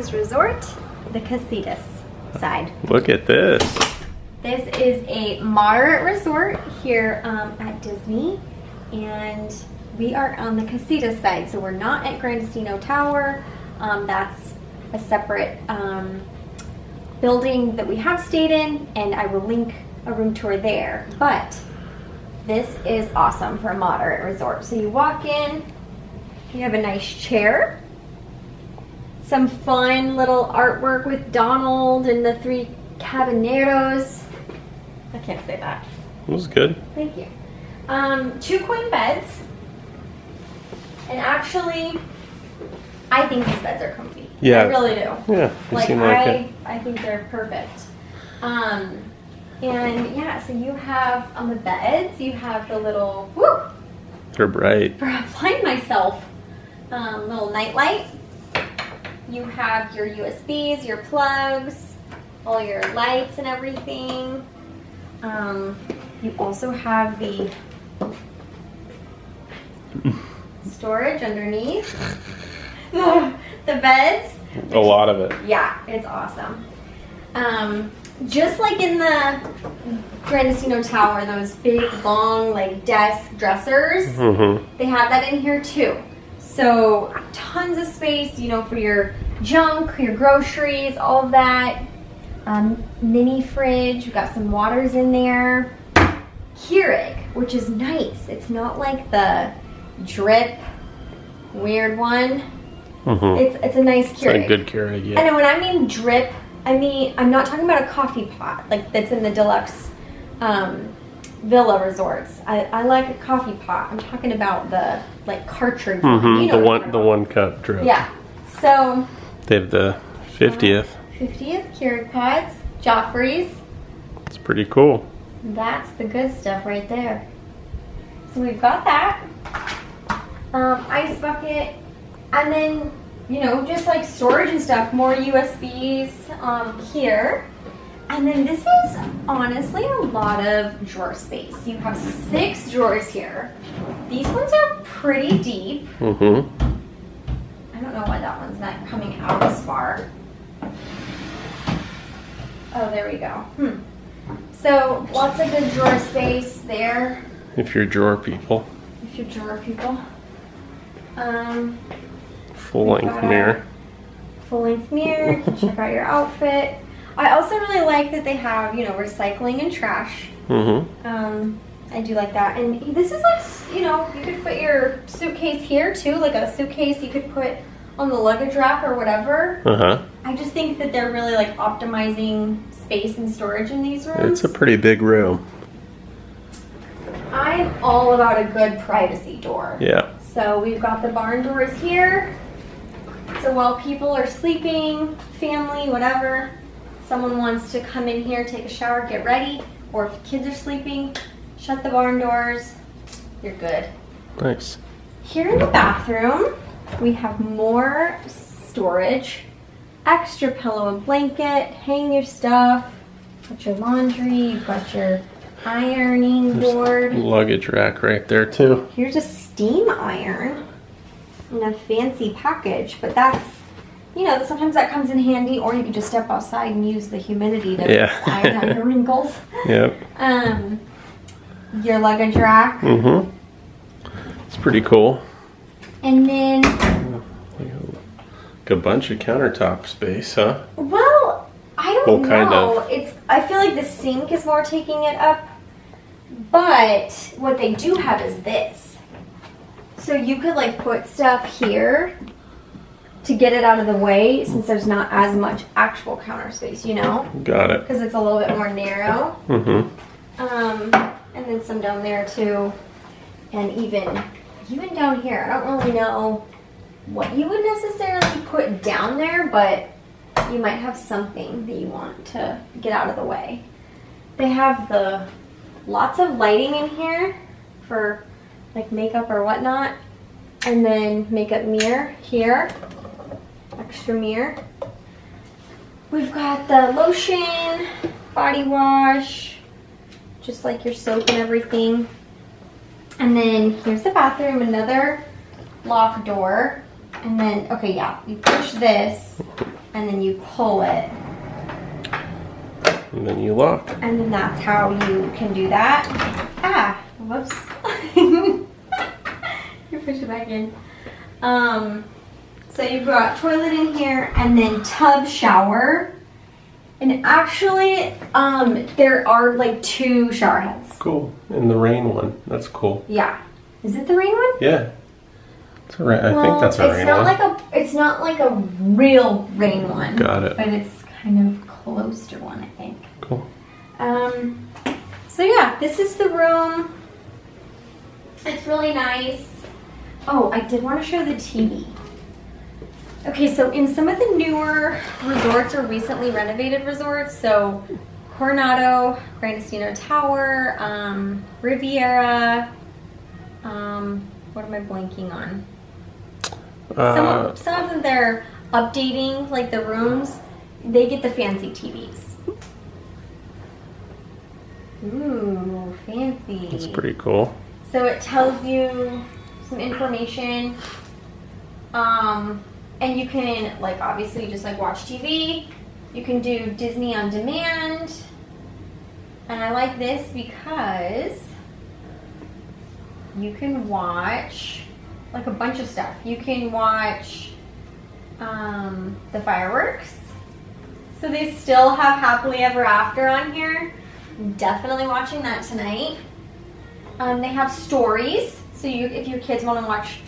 Springs Resort, the Casitas side. Look at this. This is a moderate resort here at Disney, and we are on the Casitas side, so we're not at Gran Destino Tower. That's a separate building that we have stayed in, and I will link a room tour there. But this is awesome for a moderate resort. So you walk in, you have a nice chair, some fun little artwork with Donald and the 3 caballeros. I can't say that. It was good. Thank you. 2 queen beds. And actually, I think these beds are comfy. Yeah. I really do. Yeah, Like, seem like it. I think they're perfect. And yeah, so you have on the beds, you have the little, whoo! They're bright. Find myself. Little night light. You have your USBs, your plugs, all your lights and everything. You also have the storage underneath the beds. A lot of it. Yeah, it's awesome. Just like in the Gran Destino Tower, those big, long, like, desk dressers, they have that in here too. So tons of space, you know, for your junk, your groceries, all of that. Mini fridge, we've got some waters in there. Keurig, which is nice. It's not like the drip weird one. It's a nice Keurig. It's a good Keurig, yeah. And when I mean drip, I mean, I'm not talking about a coffee pot like that's in the deluxe villa resorts. I like a coffee pot. I'm talking about the like cartridge one. You know the one cup drip. Yeah. So They have the 50th. 50th Keurig pods, Joffrey's. It's pretty cool. That's the good stuff right there. So we've got that. Ice bucket, and then, you know, just like storage and stuff, more USBs here. And then this is honestly a lot of drawer space. You have 6 drawers here. These ones are pretty deep. I don't know why that one's not coming out as far. Oh, there we go. So lots of good drawer space there. If you're drawer people. If you're drawer people. Full-length mirror. Full-length mirror. You can check out your outfit. I also really like that they have, you know, recycling and trash. I do like that. And this is like, you know, you could put your suitcase here too, like a suitcase you could put on the luggage rack or whatever. I just think that they're really like optimizing space and storage in these rooms. It's a pretty big room. I'm all about a good privacy door. Yeah. So we've got the barn doors here. So while people are sleeping, family, whatever, someone wants to come in here, take a shower, get ready, or if kids are sleeping, shut the barn doors, you're good. Nice. Here in the bathroom, we have more storage, extra pillow and blanket, hang your stuff, got your laundry, you've got your ironing board. Luggage rack right there too. Here's a steam iron in a fancy package, but that's, you know, sometimes that comes in handy, or you can just step outside and use the humidity to iron out your wrinkles. Yep. Your luggage rack. It's pretty cool. And then, like a bunch of countertop space, huh? well, I don't know. Kind of. I feel like the sink is more taking it up, but what they do have is this. So you could like put stuff here to get it out of the way, since there's not as much actual counter space, you know? Got it. Because it's a little bit more narrow. And then some down there too. And even down here, I don't really know what you would necessarily put down there, but you might have something that you want to get out of the way. They have lots of lighting in here for like makeup or whatnot. And then makeup mirror here, extra mirror. We've got the lotion, body wash, just like your soap and everything. And then here's the bathroom, another lock door. And then, okay, yeah, you push this and then you pull it. And then you lock. And then that's how you can do that. Ah, whoops. You push it back in. So you've got toilet in here and then tub shower. And actually, there are like 2 shower heads. Cool. And the rain one. That's cool. Yeah. Is it the rain one? Yeah. It's a rain. I think that's a rain one. It's not like a real rain one. Got it. But it's kind of close to one, I think. Cool. So yeah, this is the room. It's really nice. Oh, I did want to show the TV. Okay, so in some of the newer resorts or recently renovated resorts, so Coronado, Gran Destino Tower, Riviera, what am I blanking on? Some of them, they're updating like the rooms. They get the fancy TVs. Ooh, fancy. That's pretty cool. So it tells you some information. And you can, like, obviously just like watch TV. You can do Disney on demand. And I like this because you can watch like a bunch of stuff. You can watch the fireworks. So they still have Happily Ever After on here. I'm definitely watching that tonight. They have stories. So if your kids want to watch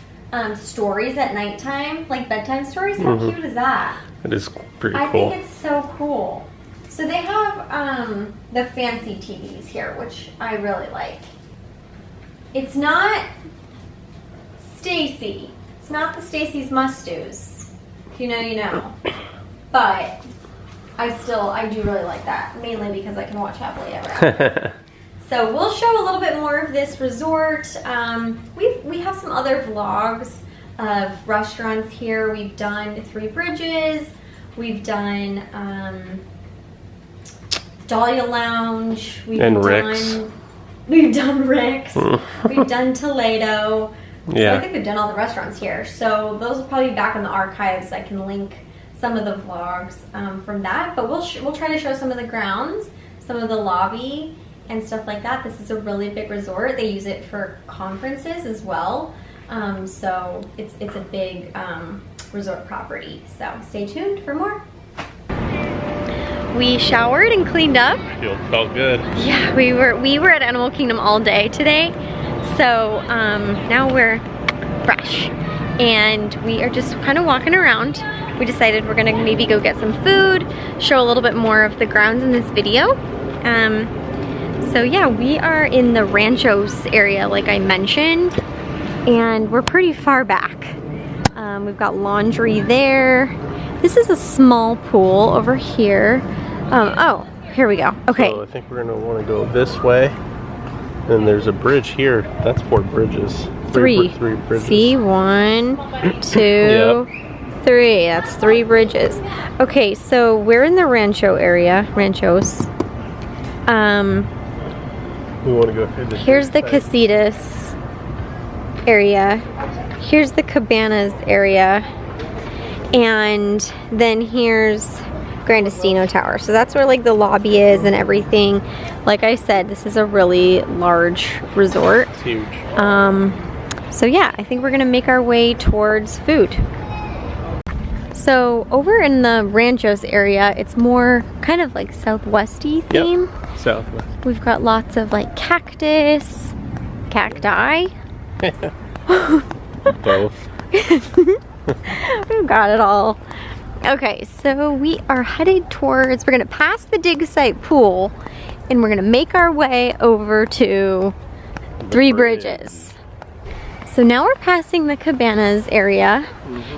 stories at nighttime, like bedtime stories, how cute is that? It is pretty cool. I think it's so cool. So they have the fancy TVs here, which I really like. It's not Stacy. It's not the Stacy's Must-Dos. If you know, you know. But I do really like that, mainly because I can watch Happily Ever After. So we'll show a little bit more of this resort. We have some other vlogs of restaurants here. We've done Three Bridges. We've done Dahlia Lounge. We've done Rick's. We've done Toledo. Yeah. So I think we've done all the restaurants here. So those will probably be back in the archives. I can link some of the vlogs from that. But we'll try to show some of the grounds, some of the lobby, and stuff like that. This is a really big resort. They use it for conferences as well. So it's a big resort property. So stay tuned for more. We showered and cleaned up. Felt good. Yeah, we were at Animal Kingdom all day today. So now we're fresh and we are just kind of walking around. We decided we're gonna maybe go get some food, show a little bit more of the grounds in this video. So yeah, we are in the Ranchos area like I mentioned, and we're pretty far back. We've got laundry there. This is a small pool over here. Oh, here we go. Okay. So I think we're gonna want to go this way. And there's a bridge here. That's 4 bridges. Three bridges. See, 1, 2, Yep. 3. That's 3 bridges. Okay, so we're in the Rancho area. Ranchos. We want to go through this. Here's the Casitas area. Here's the Cabanas area. And then here's Gran Destino Tower. So that's where like the lobby is and everything. Like I said, this is a really large resort. It's huge. So yeah, I think we're gonna make our way towards food. So over in the Ranchos area, it's more kind of like southwesty theme. Yep. Southwest. We've got lots of like cactus, cacti. Both. We've got it all. Okay, so we are headed towards, we're gonna pass the dig site pool and we're gonna make our way over to Three Bridges. So now we're passing the Cabanas area.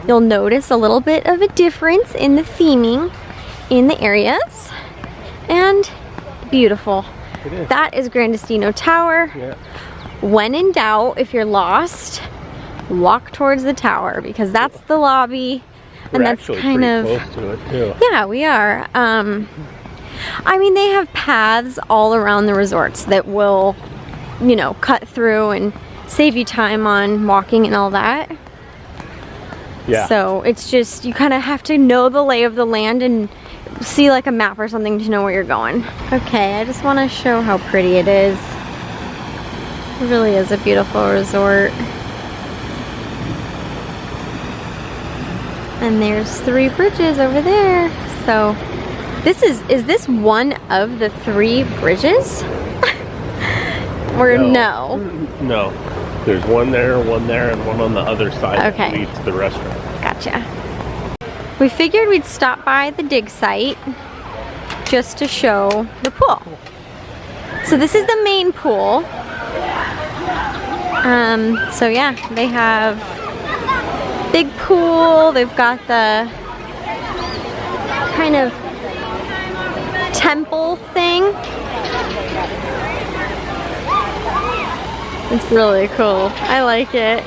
You'll notice a little bit of a difference in the theming in the areas, and beautiful. It is. That is Gran Destino Tower. Yeah. When in doubt, if you're lost, walk towards the tower because that's the lobby. We're and that's actually kind of close to it too. Yeah, we are. I mean, they have paths all around the resorts that will, you know, cut through and save you time on walking and all that. Yeah. So it's just, you kind of have to know the lay of the land and see like a map or something to know where you're going. Okay, I just want to show how pretty it is. It really is a beautiful resort. And there's 3 bridges over there. So this is this one of the 3 bridges? Or no? No. There's one there, and one on the other side Okay. that leads to the restaurant. Gotcha. We figured we'd stop by the dig site just to show the pool. So this is the main pool. So yeah, they have big pool. They've got the kind of temple thing. It's really cool. I like it.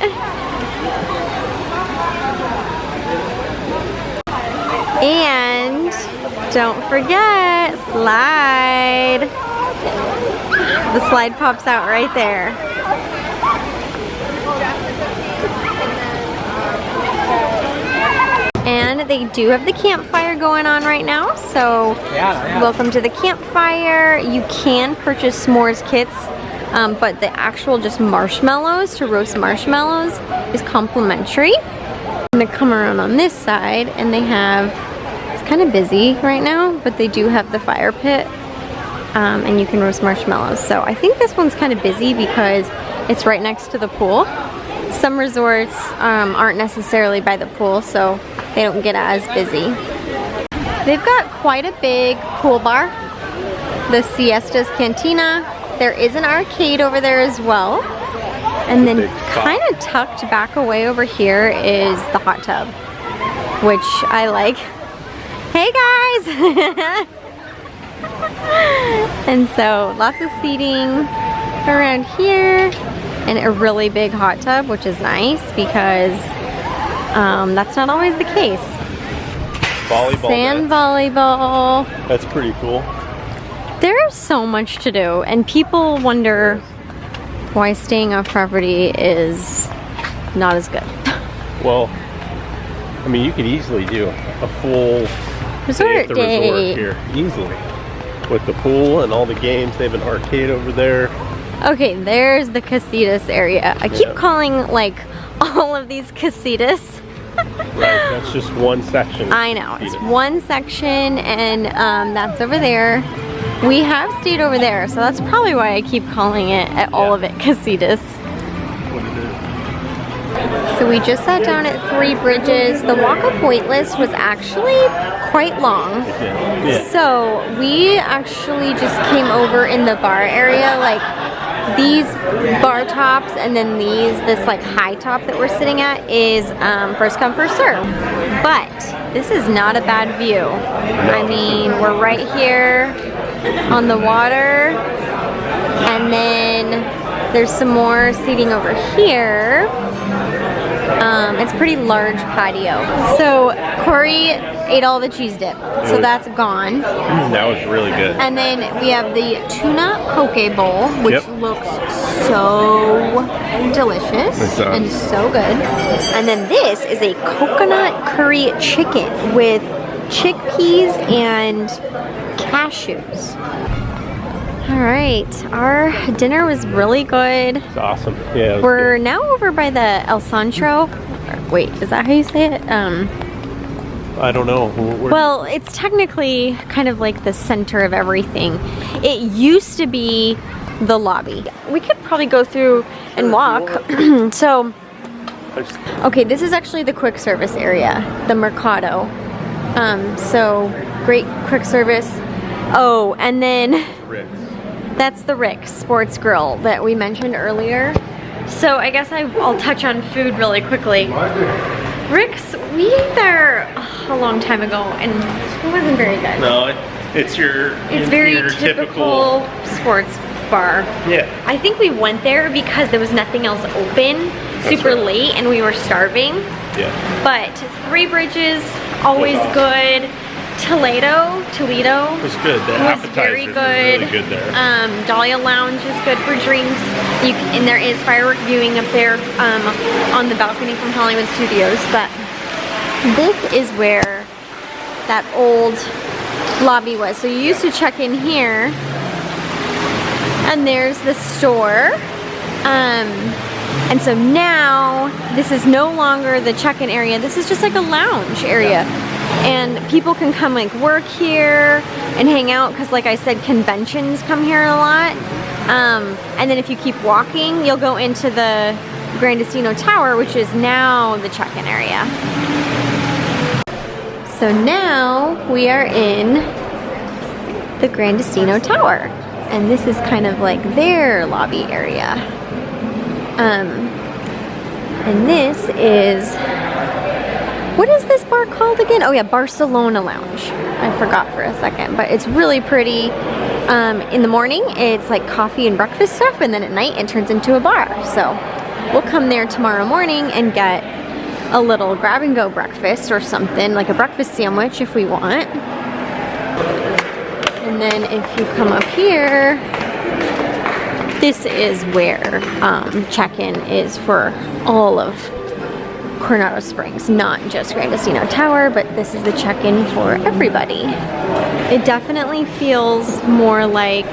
And don't forget, slide. The slide pops out right there. And they do have the campfire going on right now, so welcome to the campfire. You can purchase s'mores kits, but the actual just marshmallows, to roast marshmallows, is complimentary. I'm gonna come around on this side, and they have, it's kind of busy right now, but they do have the fire pit, and you can roast marshmallows. So I think this one's kind of busy because it's right next to the pool. Some resorts aren't necessarily by the pool, so they don't get as busy. They've got quite a big pool bar, the Siestas Cantina. There is an arcade over there as well. And then kind of tucked back away over here is the hot tub, which I like. Hey guys! And so lots of seating around here and a really big hot tub, which is nice because that's not always the case. Volleyball. Sand volleyball. That's pretty cool. There's so much to do, and people wonder why staying off property is not as good. Well, I mean, you could easily do a full day at the resort here, easily. With the pool and all the games, they have an arcade over there. Okay, there's the casitas area. I keep calling like all of these casitas. Right, that's just one section. I know, it's one section, and that's over there. We have stayed over there, so that's probably why I keep calling it all of it casitas. So we just sat down at 3 Bridges. The walk-up wait list was actually quite long. So we actually just came over in the bar area, like these bar tops, and then this like high top that we're sitting at is first come, first serve. But this is not a bad view. I mean, we're right here on the water, and then there's some more seating over here. It's a pretty large patio. So Corey ate all the cheese dip, so that's gone. That was really good. And then we have the tuna poke bowl, which looks so delicious and so good. And then this is a coconut curry chicken with chickpeas and cashews. All right, our dinner was really good. It's awesome. Yeah. We're now over by the El Centro. Wait, is that how you say it? I don't know. Well, it's technically kind of like the center of everything. It used to be the lobby. We could probably go through and walk. So, okay, this is actually the quick service area, the Mercado. So, great quick service. Oh, and then that's the Rick's Sports Grill that we mentioned earlier. So I guess I'll touch on food really quickly. Rick's, we ate there a long time ago, and it wasn't very good. No, it's very typical sports bar. Yeah. I think we went there because there was nothing else open, super late, and we were starving. Yeah. But 3 Bridges, always good. Toledo was good. The appetizers very good. Were really good there. Dahlia Lounge is good for drinks. And there is firework viewing up there on the balcony from Hollywood Studios. But This is where that old lobby was. So you used to check in here, and there's the store. And so now this is no longer the check-in area. This is just like a lounge area. And people can come like work here and hang out because, like I said, conventions come here a lot. And then if you keep walking, you'll go into the Gran Destino Tower, which is now the check-in area. So now we are in the Gran Destino Tower. And this is kind of like their lobby area. And this is, what is this bar called again? Oh yeah, Barcelona Lounge. I forgot for a second, but it's really pretty. In the morning, it's like coffee and breakfast stuff, and then at night it turns into a bar. So we'll come there tomorrow morning and get a little grab-and-go breakfast or something, like a breakfast sandwich if we want. And then if you come up here, this is where check-in is for all of Coronado Springs, not just Gran Destino Tower, but this is the check-in for everybody. It definitely feels more like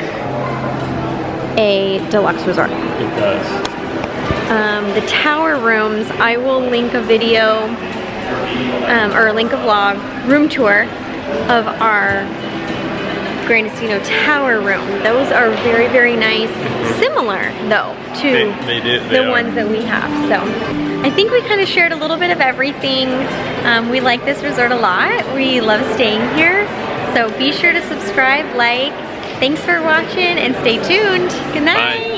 a deluxe resort. It does. The tower rooms, I will link a video or link a vlog room tour of our Gran Destino Tower room. Those are very, very nice. Similar, though, to the ones that we have. So I think we kind of shared a little bit of everything. We like this resort a lot. We love staying here. So be sure to subscribe, like. Thanks for watching, and stay tuned. Good night. Bye.